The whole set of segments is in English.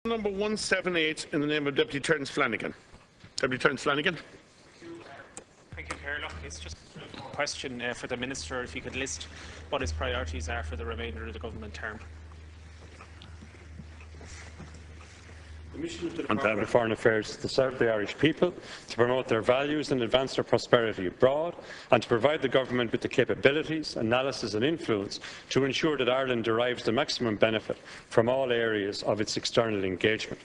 Number 178 in the name of Deputy Terence Flanagan. Deputy Terence Flanagan. Thank you, Chair. Look, it's just a question for the Minister, if he could list what his priorities are for the remainder of the government term. The mission of the Department of Foreign Affairs is to serve the Irish people, to promote their values and advance their prosperity abroad, and to provide the Government with the capabilities, analysis and influence to ensure that Ireland derives the maximum benefit from all areas of its external engagement.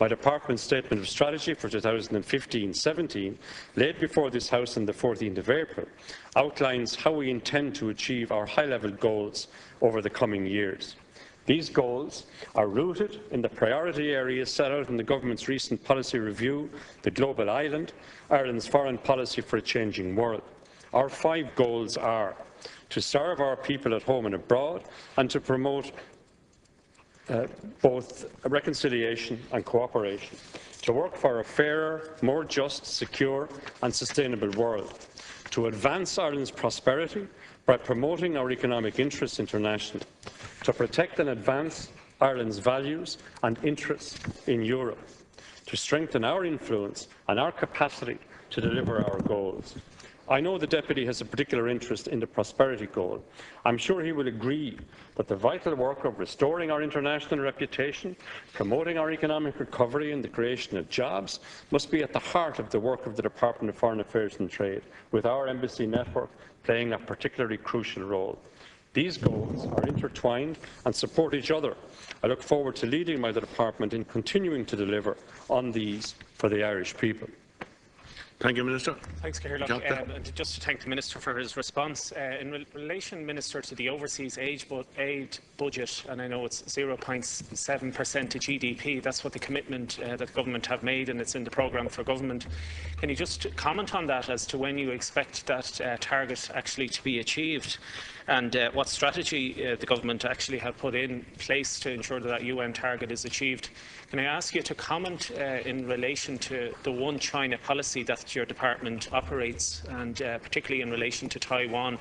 My Department's Statement of Strategy for 2015-17, laid before this House on the 14th of April, outlines how we intend to achieve our high-level goals over the coming years. These goals are rooted in the priority areas set out in the Government's recent policy review, The Global Island, Ireland's Foreign Policy for a Changing World. Our 5 goals are to serve our people at home and abroad, and to promote both reconciliation and cooperation, to work for a fairer, more just, secure and sustainable world, to advance Ireland's prosperity by promoting our economic interests internationally, to protect and advance Ireland's values and interests in Europe, to strengthen our influence and our capacity to deliver our goals. I know the Deputy has a particular interest in the prosperity goal. I'm sure he will agree that the vital work of restoring our international reputation, promoting our economic recovery and the creation of jobs must be at the heart of the work of the Department of Foreign Affairs and Trade, with our embassy network playing a particularly crucial role. These goals are intertwined and support each other. I look forward to leading my department in continuing to deliver on these for the Irish people. Thank you, Minister. Thanks, Ciarán. And just to thank the Minister for his response. In relation, Minister, to the overseas aid budget, and I know it's 0.7% of GDP, that's what the commitment that the Government have made, and it's in the programme for Government. Can you just comment on that as to when you expect that target actually to be achieved, and what strategy the Government actually have put in place to ensure that that UN target is achieved? Can I ask you to comment in relation to the One China policy that your department operates, and particularly in relation to Taiwan?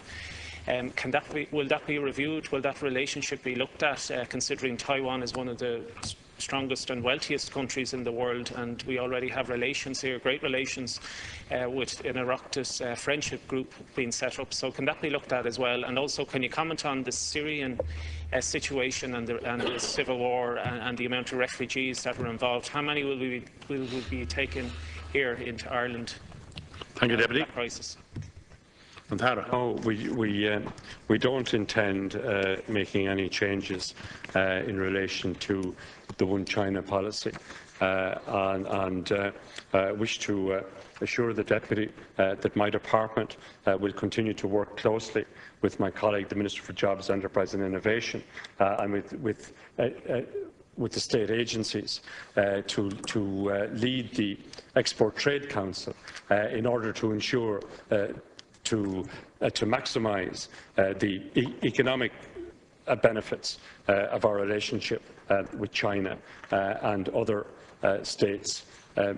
Will that be reviewed? Will that relationship be looked at, considering Taiwan is one of the strongest and wealthiest countries in the world, and we already have relations here, great relations, with an Oireachtas friendship group being set up. So can that be looked at as well? And also, can you comment on the Syrian situation and the civil war and the amount of refugees that were involved? How many will be taken here into Ireland? Thank you, Deputy. Crisis. Oh, we don't intend making any changes in relation to the One China policy, and wish to assure the Deputy that my department will continue to work closely with my colleague, the Minister for Jobs, Enterprise and Innovation, and with the state agencies to lead the Export Trade Council in order to ensure to maximise the economic benefits of our relationship with China and other states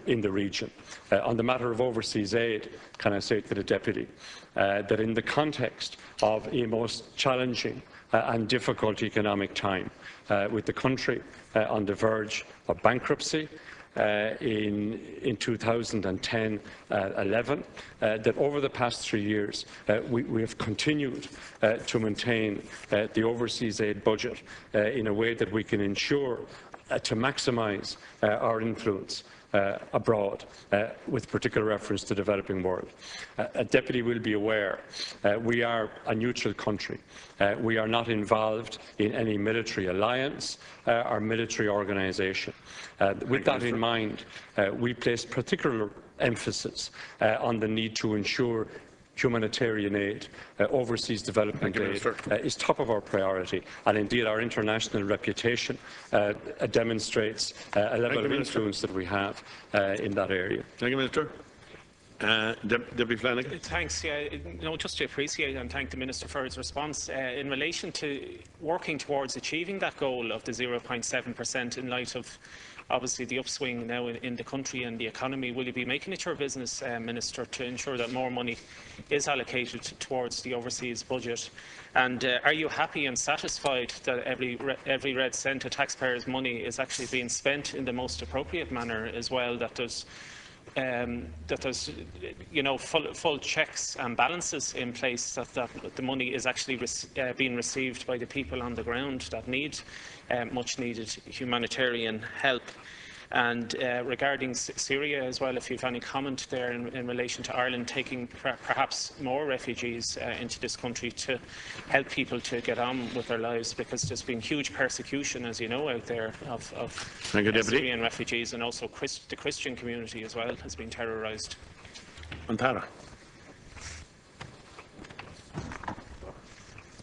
in the region. On the matter of overseas aid, can I say to the Deputy that in the context of a most challenging and difficult economic time, with the country on the verge of bankruptcy, in 2010-11, that over the past 3 years we have continued to maintain the overseas aid budget in a way that we can ensure to maximise our influence abroad, with particular reference to the developing world. A Deputy will be aware we are a neutral country. We are not involved in any military alliance or military organisation. With that in mind, we place particular emphasis on the need to ensure humanitarian aid, overseas development aid, is top of our priority, and indeed our international reputation demonstrates a level of influence that we have in that area. Thank you, Minister. Deputy Flanagan. Thanks. Yeah, no, just to appreciate and thank the Minister for his response. In relation to working towards achieving that goal of the 0.7% in light of obviously the upswing now in the country and the economy, will you be making it your business, Minister, to ensure that more money is allocated towards the overseas budget? And are you happy and satisfied that every red cent of taxpayers' money is actually being spent in the most appropriate manner as well, that there's full checks and balances in place, that the money is actually being received by the people on the ground that need much needed humanitarian help? And regarding Syria as well, if you have any comment there in relation to Ireland taking perhaps more refugees into this country to help people to get on with their lives, because there's been huge persecution, as you know, out there of Syrian refugees, and also the Christian community as well has been terrorised.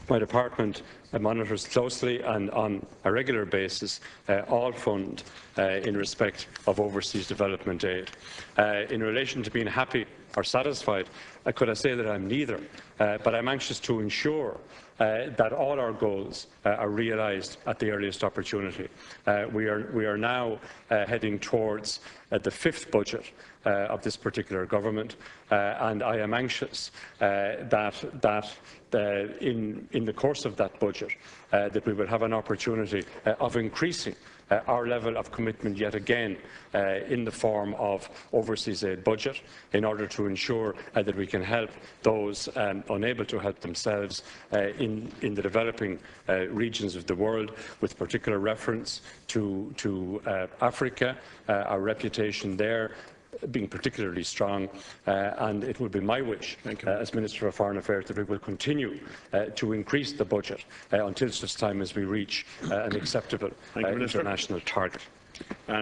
My department monitors closely and on a regular basis all fund in respect of overseas development aid. In relation to being happy or satisfied, could I say that I'm neither, but I'm anxious to ensure that all our goals are realised at the earliest opportunity. We are now heading towards the fifth budget of this particular government, and I am anxious that in the course of that budget that we will have an opportunity of increasing our level of commitment yet again in the form of overseas aid budget, in order to ensure that we can help those unable to help themselves in the developing regions of the world, with particular reference to Africa, our reputation there being particularly strong, and it will be my wish as Minister for Foreign Affairs that we will continue to increase the budget until such time as we reach an acceptable international target.